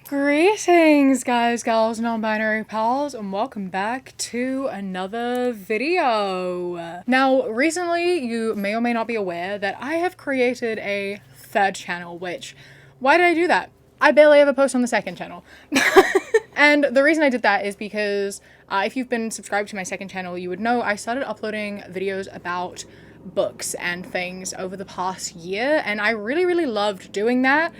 Greetings guys, gals, non-binary pals, and welcome back to another video. Now, recently you may or may not be aware that I have created a third channel, why did I do that? I barely ever post on the second channel. And the reason I did that is because if you've been subscribed to my second channel, you would know I started uploading videos about books and things over the past year, and I really loved doing that,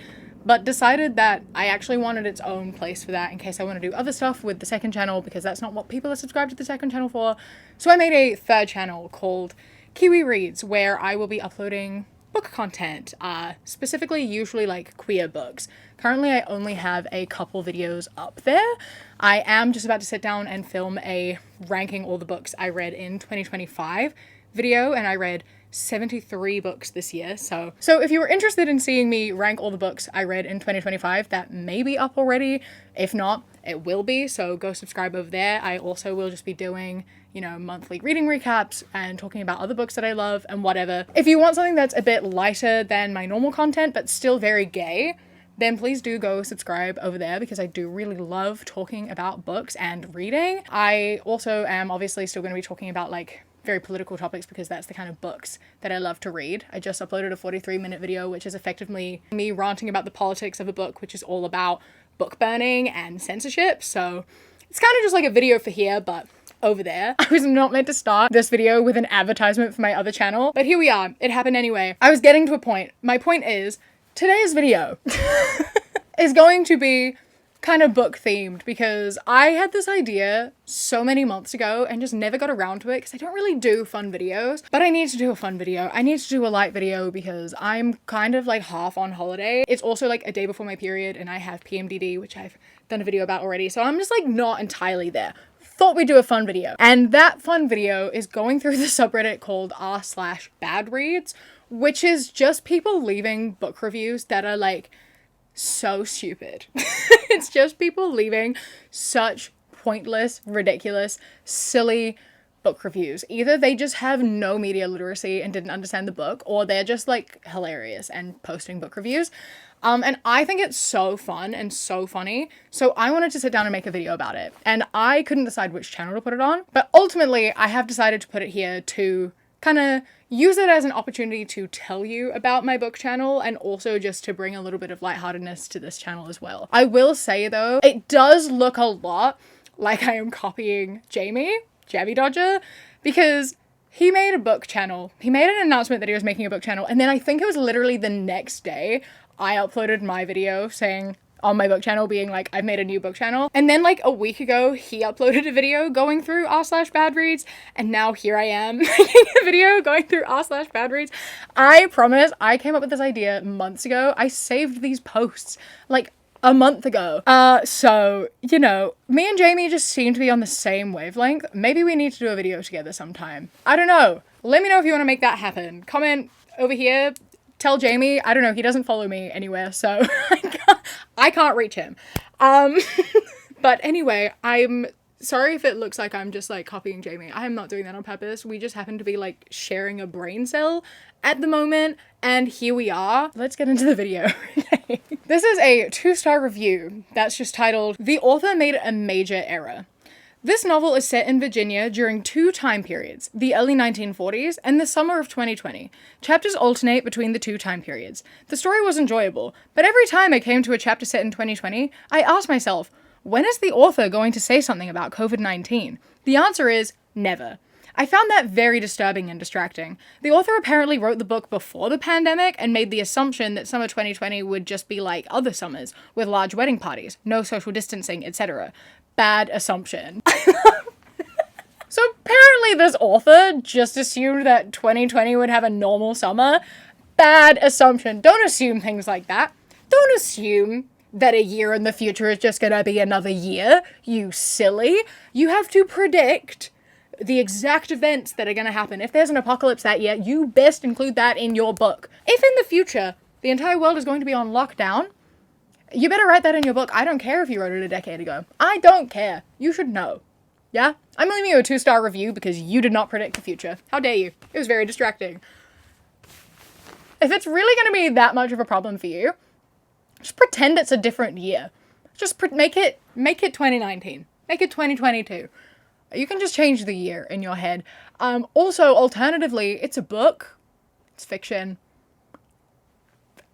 but decided that I actually wanted its own place for that in case I want to do other stuff with the second channel, because that's not what people are subscribed to the second channel for. So I made a third channel called Kiwi Reads, where I will be uploading book content, specifically usually like queer books. Currently I only have a couple videos up there. I am just about to sit down and film a ranking all the books I read in 2025 video, and I read 73 books this year. So if you were interested in seeing me rank all the books I read in 2025, that may be up already. If not, it will be, so go subscribe over there. I also will just be doing, monthly reading recaps and talking about other books that I love and whatever. If you want something that's a bit lighter than my normal content but still very gay, then please do go subscribe over there, because I do really love talking about books and reading. I also am obviously still going to be talking about very political topics, because that's the kind of books that I love to read. I just uploaded a 43-minute video, which is effectively me ranting about the politics of a book, which is all about book burning and censorship. So it's kind of just like a video for here, but over there. I was not meant to start this video with an advertisement for my other channel, but here we are. It happened anyway. I was getting to a point. My point is, today's video is going to be kind of book themed, because I had this idea so many months ago and just never got around to it, because I don't really do fun videos, but I need to do a fun video. I need to do a light video because I'm kind of half on holiday. It's also a day before my period and I have PMDD, which I've done a video about already. So I'm just not entirely there. Thought we'd do a fun video. And that fun video is going through the subreddit called r/bad reads, which is just people leaving book reviews that are so stupid. It's just people leaving such pointless, ridiculous, silly book reviews. Either they just have no media literacy and didn't understand the book, or they're just hilarious and posting book reviews. And I think it's so fun and so funny. So I wanted to sit down and make a video about it. And I couldn't decide which channel to put it on, but ultimately I have decided to put it here to kind of use it as an opportunity to tell you about my book channel, and also just to bring a little bit of lightheartedness to this channel as well. I will say though, it does look a lot like I am copying Jammy Dodger, because he made a book channel. He made an announcement that he was making a book channel, and then I think it was literally the next day I uploaded my video saying on my book channel, being I've made a new book channel. And then a week ago, he uploaded a video going through r/bad reads, and now here I am making a video going through r/bad reads. I promise I came up with this idea months ago. I saved these posts a month ago. So, me and Jamie just seem to be on the same wavelength. Maybe we need to do a video together sometime. I don't know. Let me know if you want to make that happen. Comment over here. Tell Jamie. I don't know. He doesn't follow me anywhere, so I can't reach him. But anyway, I'm sorry if it looks like I'm just copying Jamie. I am not doing that on purpose. We just happen to be sharing a brain cell at the moment, and here we are. Let's get into the video. This is a 2-star review that's just titled, "The author made a major error." This novel is set in Virginia during 2 time periods, the early 1940s and the summer of 2020. Chapters alternate between the 2 time periods. The story was enjoyable, but every time I came to a chapter set in 2020, I asked myself, when is the author going to say something about COVID-19? The answer is never. I found that very disturbing and distracting. The author apparently wrote the book before the pandemic and made the assumption that summer 2020 would just be like other summers, with large wedding parties, no social distancing, etc. Bad assumption. So apparently this author just assumed that 2020 would have a normal summer. Bad assumption. Don't assume things like that. Don't assume that a year in the future is just gonna be another year, you silly. You have to predict the exact events that are gonna happen. If there's an apocalypse that year, you best include that in your book. If in the future the entire world is going to be on lockdown, you better write that in your book. I don't care if you wrote it a decade ago. I don't care. You should know. Yeah? I'm leaving you a 2-star review because you did not predict the future. How dare you? It was very distracting. If it's really going to be that much of a problem for you, just pretend it's a different year. Just make it 2019. Make it 2022. You can just change the year in your head. Also, alternatively, it's a book. It's fiction.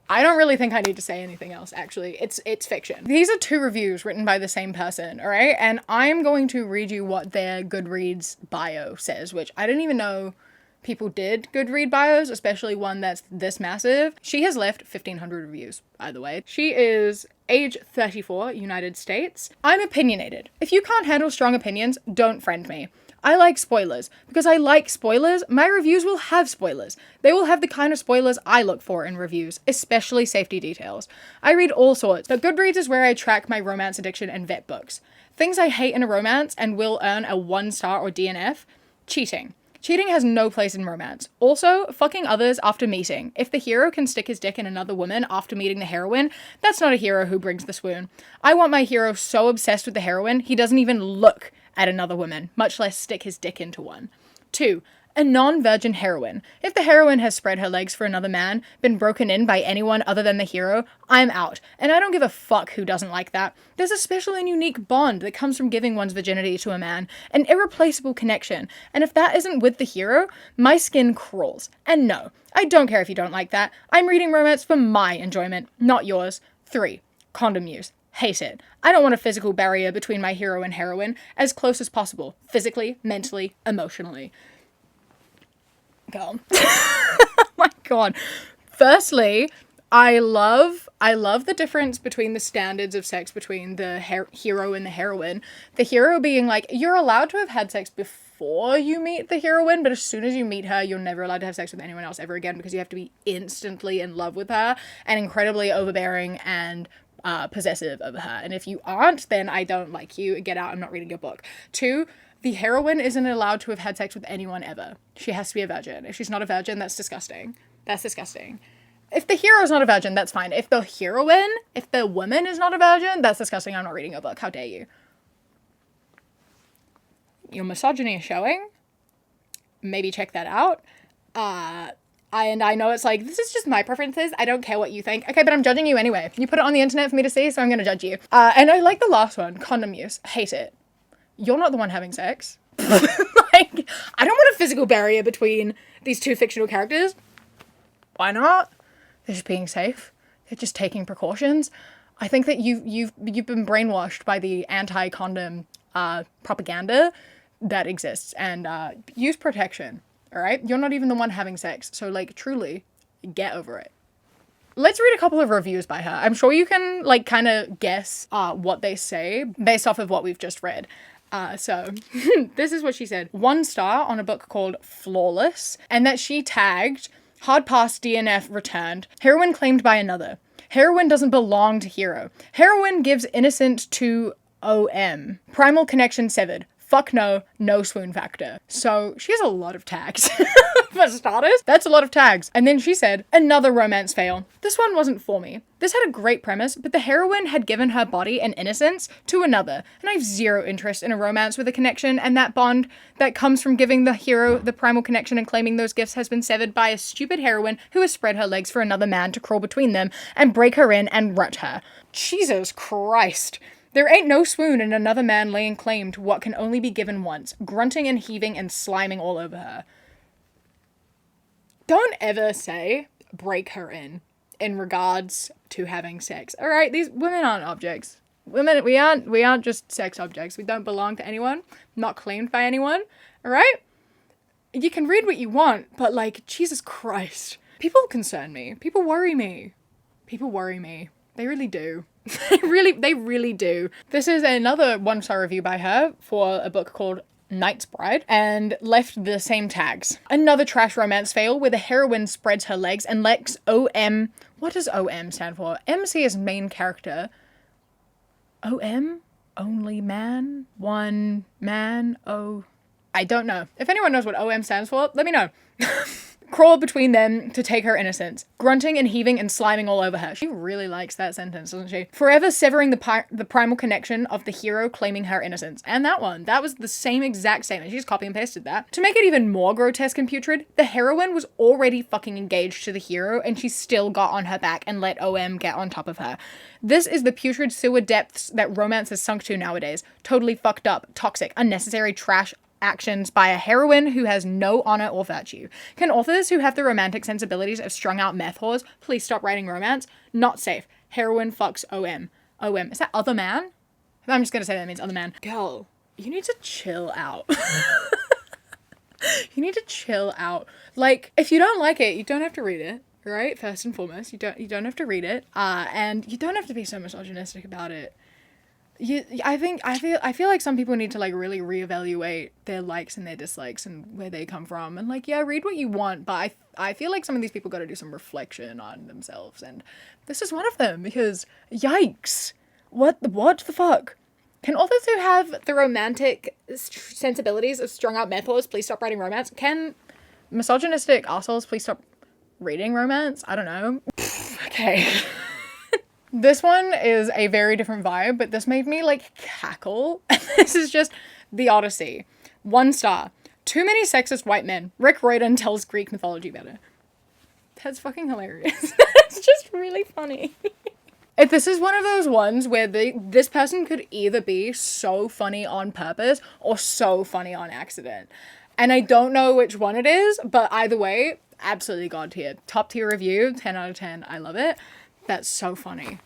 I don't really think I need to say anything else, actually. It's fiction. These are 2 reviews written by the same person, all right? And I'm going to read you what their Goodreads bio says, which I didn't even know people did Goodread bios, especially one that's this massive. She has left 1,500 reviews, by the way. She is age 34, United States. I'm opinionated. If you can't handle strong opinions, don't friend me. I like spoilers. Because I like spoilers, my reviews will have spoilers. They will have the kind of spoilers I look for in reviews, especially safety details. I read all sorts, but Goodreads is where I track my romance addiction and vet books. Things I hate in a romance and will earn a 1-star or DNF: cheating. Cheating has no place in romance. Also, fucking others after meeting. If the hero can stick his dick in another woman after meeting the heroine, that's not a hero who brings the swoon. I want my hero so obsessed with the heroine, he doesn't even look at another woman, much less stick his dick into one. 2. A non-virgin heroine. If the heroine has spread her legs for another man, been broken in by anyone other than the hero, I'm out. And I don't give a fuck who doesn't like that. There's a special and unique bond that comes from giving one's virginity to a man, an irreplaceable connection. And if that isn't with the hero, my skin crawls. And no, I don't care if you don't like that. I'm reading romance for my enjoyment, not yours. 3. Condom use. Hate it. I don't want a physical barrier between my hero and heroine, as close as possible. Physically, mentally, emotionally. Girl. Oh my god. Firstly, I love the difference between the standards of sex between the hero and the heroine. The hero being like, you're allowed to have had sex before you meet the heroine, but as soon as you meet her, you're never allowed to have sex with anyone else ever again because you have to be instantly in love with her and incredibly overbearing and possessive of her. And if you aren't, then I don't like you. Get out. I'm not reading your book. 2, the heroine isn't allowed to have had sex with anyone ever. She has to be a virgin. If she's not a virgin, that's disgusting. That's disgusting. If the hero's not a virgin, that's fine. If the heroine, if the woman is not a virgin, that's disgusting. I'm not reading your book. How dare you? Your misogyny is showing. Maybe check that out. And I know it's like, this is just my preferences. I don't care what you think. Okay, but I'm judging you anyway. You put it on the internet for me to see, so I'm going to judge you. And I like the last one, condom use. Hate it. You're not the one having sex. Like, I don't want a physical barrier between these 2 fictional characters. Why not? They're just being safe. They're just taking precautions. I think that you've been brainwashed by the anti-condom propaganda that exists, and use protection. All right? You're not even the one having sex. So, like, truly, get over it. Let's read a couple of reviews by her. I'm sure you can, like, kind of guess what they say based off of what we've just read. So, this is what she said. 1 star on a book called Flawless, and that she tagged, hard pass DNF returned, heroine claimed by another. Heroine doesn't belong to hero. Heroine gives innocent to OM. Primal connection severed. Fuck no, no swoon factor. So she has a lot of tags. For starters, that's a lot of tags. And then she said, another romance fail. This one wasn't for me. This had a great premise, but the heroine had given her body and innocence to another. And I have zero interest in a romance with a connection, and that bond that comes from giving the hero the primal connection and claiming those gifts has been severed by a stupid heroine who has spread her legs for another man to crawl between them and break her in and rut her. Jesus Christ. There ain't no swoon in another man laying claim to what can only be given once, grunting and heaving and sliming all over her. Don't ever say break her in regards to having sex. All right, these women aren't objects. Women, we aren't just sex objects. We don't belong to anyone, not claimed by anyone. All right? You can read what you want, but like, Jesus Christ. People concern me. People worry me. People worry me. They really do. They really do. This is another 1-star review by her for a book called Knight's Bride, and left the same tags. Another trash romance fail where the heroine spreads her legs and lets OM... What does OM stand for? MC is main character. OM? Only man? One man? Oh... I don't know. If anyone knows what OM stands for, let me know. crawl between them to take her innocence, grunting and heaving and sliming all over her. She really likes that sentence, doesn't she? Forever severing the primal connection of the hero claiming her innocence. And that one, that was the same exact statement. She just copy and pasted that. To make it even more grotesque and putrid, the heroine was already fucking engaged to the hero and she still got on her back and let OM get on top of her. This is the putrid sewer depths that romance has sunk to nowadays. Totally fucked up, toxic, unnecessary trash actions by a heroine who has no honor or virtue. Can authors who have the romantic sensibilities of strung out meth whores please stop writing romance? Not safe. Heroine fucks OM. OM. Is that other man? I'm just gonna say that means other man. Girl, you need to chill out. You need to chill out. Like, if you don't like it, you don't have to read it, right? First and foremost, you don't have to read it. And you don't have to be so misogynistic about it. I feel like some people need to like really reevaluate their likes and their dislikes and where they come from, and like, yeah, read what you want, but I feel like some of these people got to do some reflection on themselves, and this is one of them, because yikes, what the fuck? Can authors who have the romantic sensibilities of strung out meth whores please stop writing romance? Can misogynistic assholes please stop reading romance? I don't know. Okay. This one is a very different vibe, but this made me like cackle. This is just The Odyssey. 1 star. Too many sexist white men. Rick Riordan tells Greek mythology better. That's fucking hilarious. It's just really funny. If this is one of those ones where this person could either be so funny on purpose or so funny on accident. And I don't know which one it is, but either way, absolutely god tier. Top tier review, 10 out of 10. I love it. That's so funny.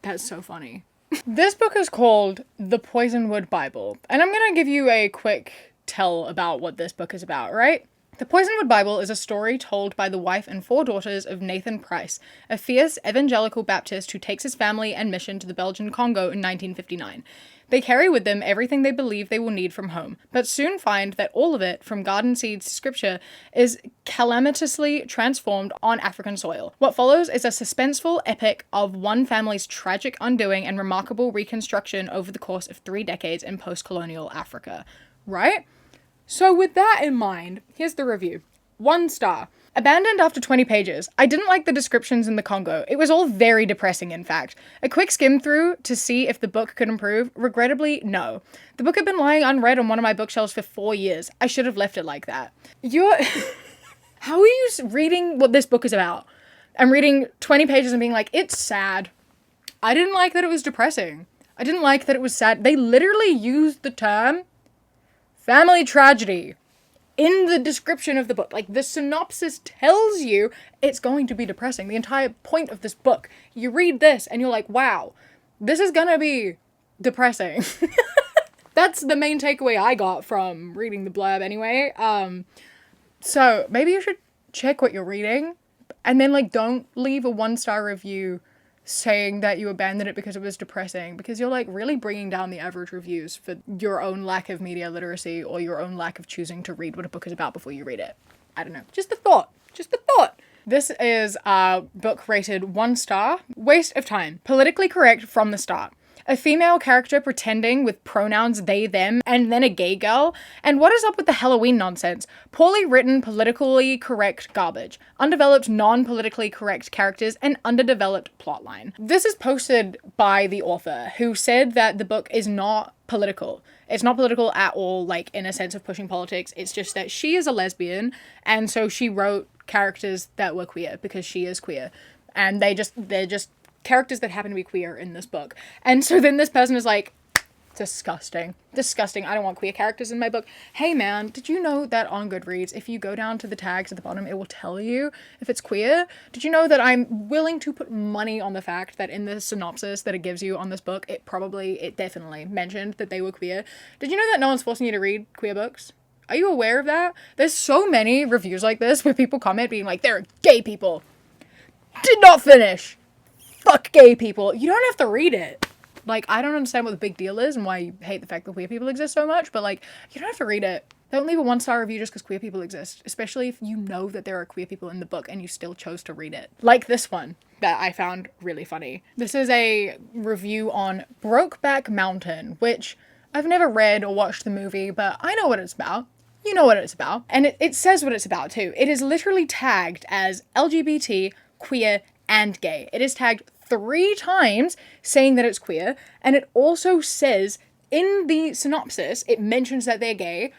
That's so funny. This book is called The Poisonwood Bible, and I'm gonna give you a quick tell about what this book is about, right? The Poisonwood Bible is a story told by the wife and 4 daughters of Nathan Price, a fierce evangelical Baptist who takes his family and mission to the Belgian Congo in 1959. They carry with them everything they believe they will need from home, but soon find that all of it, from garden seeds to scripture, is calamitously transformed on African soil. What follows is a suspenseful epic of one family's tragic undoing and remarkable reconstruction over the course of 3 decades in post-colonial Africa. Right? So with that in mind, here's the review. 1 star. Abandoned after 20 pages. I didn't like the descriptions in the Congo. It was all very depressing, in fact. A quick skim through to see if the book could improve. Regrettably, no. The book had been lying unread on one of my bookshelves for 4 years. I should have left it like that. How are you reading what this book is about? I'm reading 20 pages and being like, it's sad. I didn't like that it was depressing. I didn't like that it was sad. They literally used the term family tragedy in the description of the book. Like, the synopsis tells you it's going to be depressing. The entire point of this book. You read this and you're like, wow, this is gonna be depressing. That's the main takeaway I got from reading the blurb anyway. So maybe you should check what you're reading, and then like don't leave a 1-star review saying that you abandoned it because it was depressing, because you're like really bringing down the average reviews for your own lack of media literacy or your own lack of choosing to read what a book is about before you read it. I don't know. Just a thought. This is a book rated 1 star. Waste of time. Politically correct from the start. A female character pretending with pronouns they, them, and then a gay girl. And what is up with the Halloween nonsense? Poorly written, politically correct garbage. Undeveloped, non-politically correct characters, and underdeveloped plotline. This is posted by the author, who said that the book is not political. It's not political at all, like in a sense of pushing politics. It's just that she is a lesbian, and so she wrote characters that were queer because she is queer. And they're just characters that happen to be queer in this book. And so then this person is like, disgusting. I don't want queer characters in my book. Hey man, did you know that on Goodreads, if you go down to the tags at the bottom, it will tell you if it's queer? Did you know that I'm willing to put money on the fact that in the synopsis that it gives you on this book, it definitely mentioned that they were queer? Did you know that no one's forcing you to read queer books? Are you aware of that? There's so many reviews like this where people comment being like, they're gay people. Did not finish. Fuck gay people. You don't have to read it. Like, I don't understand what the big deal is and why you hate the fact that queer people exist so much, but like, you don't have to read it. Don't leave a 1-star review just because queer people exist, especially if you know that there are queer people in the book and you still chose to read it. Like this one that I found really funny. This is a review on Brokeback Mountain, which I've never read or watched the movie, but I know what it's about. You know what it's about. And it says what it's about too. It is literally tagged as LGBT, queer, and gay. It is tagged 3 times saying that it's queer, and it also says in the synopsis, it mentions that they're gay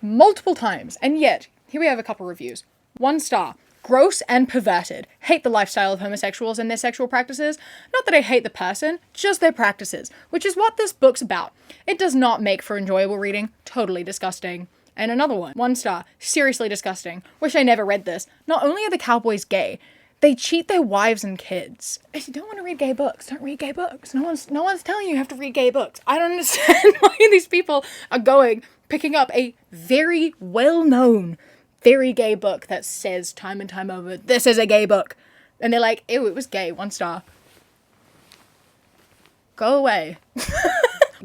multiple times. And yet, here we have a couple reviews. 1 star. Gross and perverted. Hate the lifestyle of homosexuals and their sexual practices. Not that I hate the person, just their practices, which is what this book's about. It does not make for enjoyable reading. Totally disgusting. And another one. 1 star. Seriously disgusting. Wish I never read this. Not only are the cowboys gay, they cheat their wives and kids. If you don't want to read gay books, don't read gay books. No one's telling you have to read gay books. I don't understand why these people are picking up a very well-known, very gay book that says time and time over, this is a gay book. And they're like, ew, it was gay, 1 star. Go away.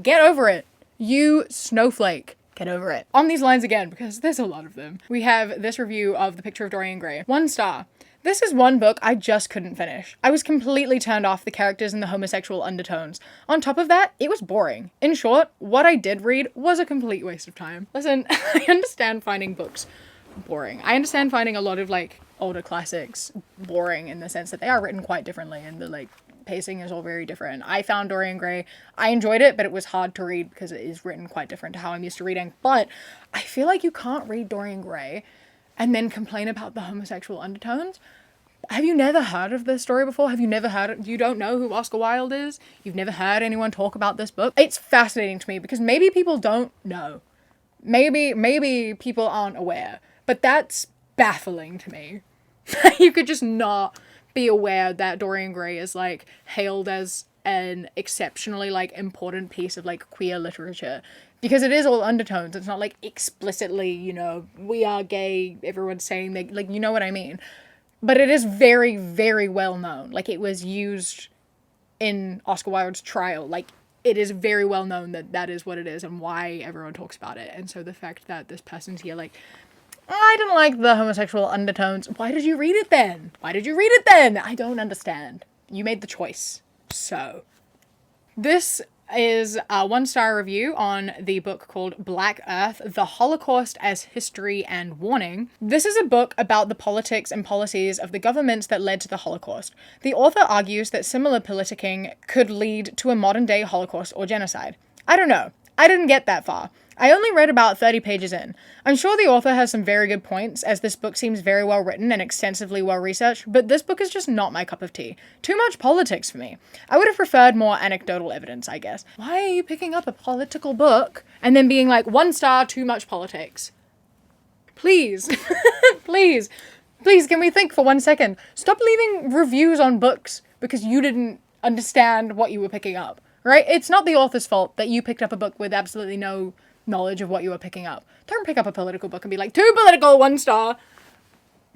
Get over it. You snowflake. Get over it. On these lines again, because there's a lot of them, we have this review of The Picture of Dorian Gray. 1 star. This is one book I just couldn't finish. I was completely turned off the characters and the homosexual undertones. On top of that, it was boring. In short, what I did read was a complete waste of time. Listen, I understand finding books boring. I understand finding a lot of, like, older classics boring in the sense that they are written quite differently and the, like, pacing is all very different. I found Dorian Gray, I enjoyed it, but it was hard to read because it is written quite different to how I'm used to reading. But I feel like you can't read Dorian Gray and then complain about the homosexual undertones. Have you never heard of this story before? Have you never heard it? You don't know who Oscar Wilde is? You've never heard anyone talk about this book? It's fascinating to me because maybe people don't know. Maybe people aren't aware. But that's baffling to me. You could just not be aware that Dorian Gray is, like, hailed as an exceptionally, like, important piece of, like, queer literature. Because it is all undertones. It's not, like, explicitly, you know, we are gay, everyone's saying that, like, you know what I mean. But it is very, very well known. Like, it was used in Oscar Wilde's trial. Like, it is very well known that that is what it is and why everyone talks about it. And so the fact that this person's here, like, I didn't like the homosexual undertones. Why did you read it then? Why did you read it then? I don't understand. You made the choice. So, this is a 1 star review on the book called Black Earth, The Holocaust as History and Warning. This is a book about the politics and policies of the governments that led to the Holocaust. The author argues that similar politicking could lead to a modern-day Holocaust or genocide. I don't know. I didn't get that far. I only read about 30 pages in. I'm sure the author has some very good points, as this book seems very well written and extensively well researched, but this book is just not my cup of tea. Too much politics for me. I would have preferred more anecdotal evidence, I guess. Why are you picking up a political book and then being like, 1 star, too much politics? Please. Please. Please, can we think for 1 second? Stop leaving reviews on books because you didn't understand what you were picking up, right? It's not the author's fault that you picked up a book with absolutely no knowledge of what you were picking up. Don't pick up a political book and be like, too political, 1 star.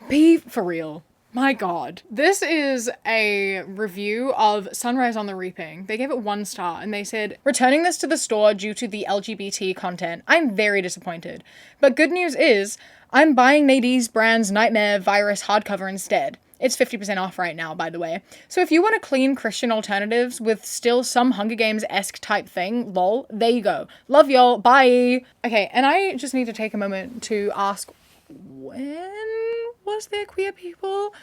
Be for real. My God. This is a review of Sunrise on the Reaping. They gave it 1 star and they said, returning this to the store due to the LGBT content, I'm very disappointed. But good news is, I'm buying Nadine's brand's Nightmare Virus hardcover instead. It's 50% off right now, by the way. So if you want to clean Christian alternatives with still some Hunger Games-esque type thing, lol, there you go. Love y'all, bye! Okay, and I just need to take a moment to ask, when was there queer people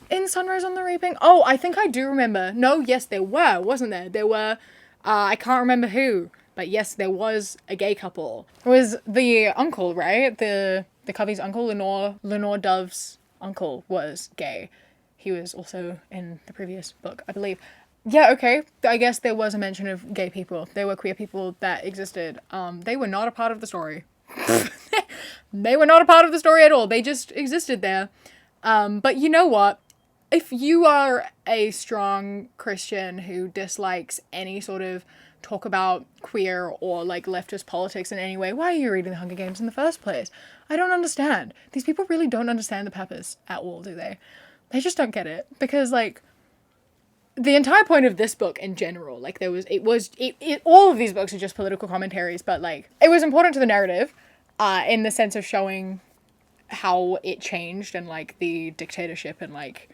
in Sunrise on the Reaping? Oh, I think I do remember. No, yes, there were, wasn't there? There were, I can't remember who, but yes, there was a gay couple. It was the uncle, right? The Covey's uncle, Lenore Dove's uncle was gay. He was also in the previous book, I believe. Yeah, okay. I guess there was a mention of gay people. There were queer people that existed. They were not a part of the story. They were not a part of the story at all. They just existed there. But you know what? If you are a strong Christian who dislikes any sort of talk about queer or, like, leftist politics in any way, why are you reading The Hunger Games in the first place? I don't understand. These people really don't understand the purpose at all, do they? They just don't get it. Because, like, the entire point of this book in general, like, all of these books are just political commentaries, but, like, it was important to the narrative, in the sense of showing how it changed and, like, the dictatorship and, like,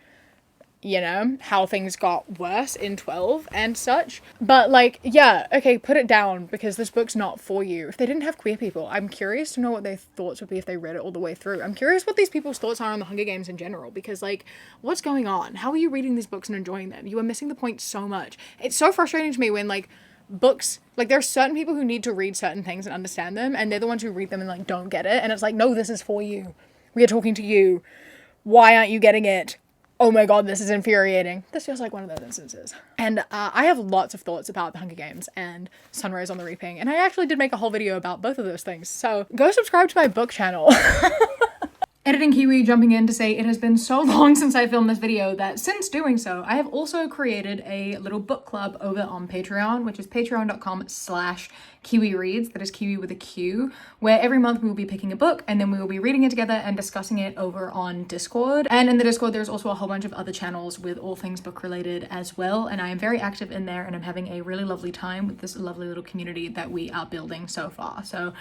you know, how things got worse in 12 and such. But like, yeah, okay, put it down because this book's not for you. If they didn't have queer people, I'm curious to know what their thoughts would be if they read it all the way through. I'm curious what these people's thoughts are on the Hunger Games in general, because like, what's going on? How are you reading these books and enjoying them? You are missing the point so much. It's so frustrating to me when like books, like there are certain people who need to read certain things and understand them, and they're the ones who read them and like don't get it. And it's like, no, this is for you. We are talking to you. Why aren't you getting it? Oh my god, this is infuriating. This feels like one of those instances. And I have lots of thoughts about the Hunger Games and Sunrise on the Reaping, and I actually did make a whole video about both of those things, so go subscribe to my book channel. Editing Kiwi jumping in to say it has been so long since I filmed this video that since doing so, I have also created a little book club over on Patreon, which is patreon.com/Kiwi Reads, that is Kiwi with a Q, where every month we will be picking a book and then we will be reading it together and discussing it over on Discord. And in the Discord, there's also a whole bunch of other channels with all things book related as well. And I am very active in there and I'm having a really lovely time with this lovely little community that we are building so far. So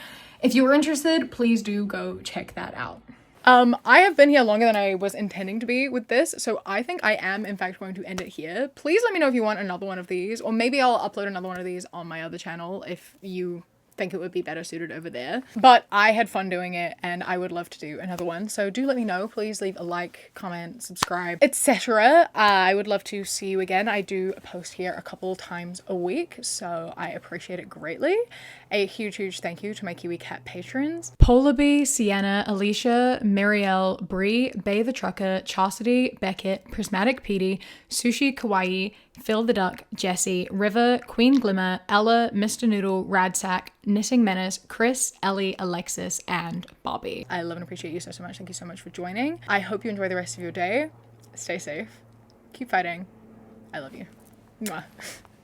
if you are interested, please do go check that out. I have been here longer than I was intending to be with this, so I think I am in fact going to end it here. Please let me know if you want another one of these, or maybe I'll upload another one of these on my other channel if you think it would be better suited over there. But I had fun doing it and I would love to do another one, so do let me know. Please leave a like, comment, subscribe, etc. I would love to see you again. I do post here a couple times a week, so I appreciate it greatly. A huge thank you to my Kiwi Cat patrons: Polar Bee, Sienna, Alicia, Mirielle, Bree, Bay the Trucker, Chastity, Beckett, Prismatic Petey, Sushi Kawaii, Phil the Duck, Jessie, River, Queen Glimmer, Ella, Mr. Noodle, Radsack, Knitting Menace, Chris, Ellie, Alexis, and Bobby. I love and appreciate you so much. Thank you so much for joining. I hope you enjoy the rest of your day. Stay safe. Keep fighting. I love you. Mwah.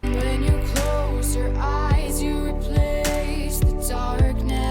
When you close your eyes, you replace the darkness.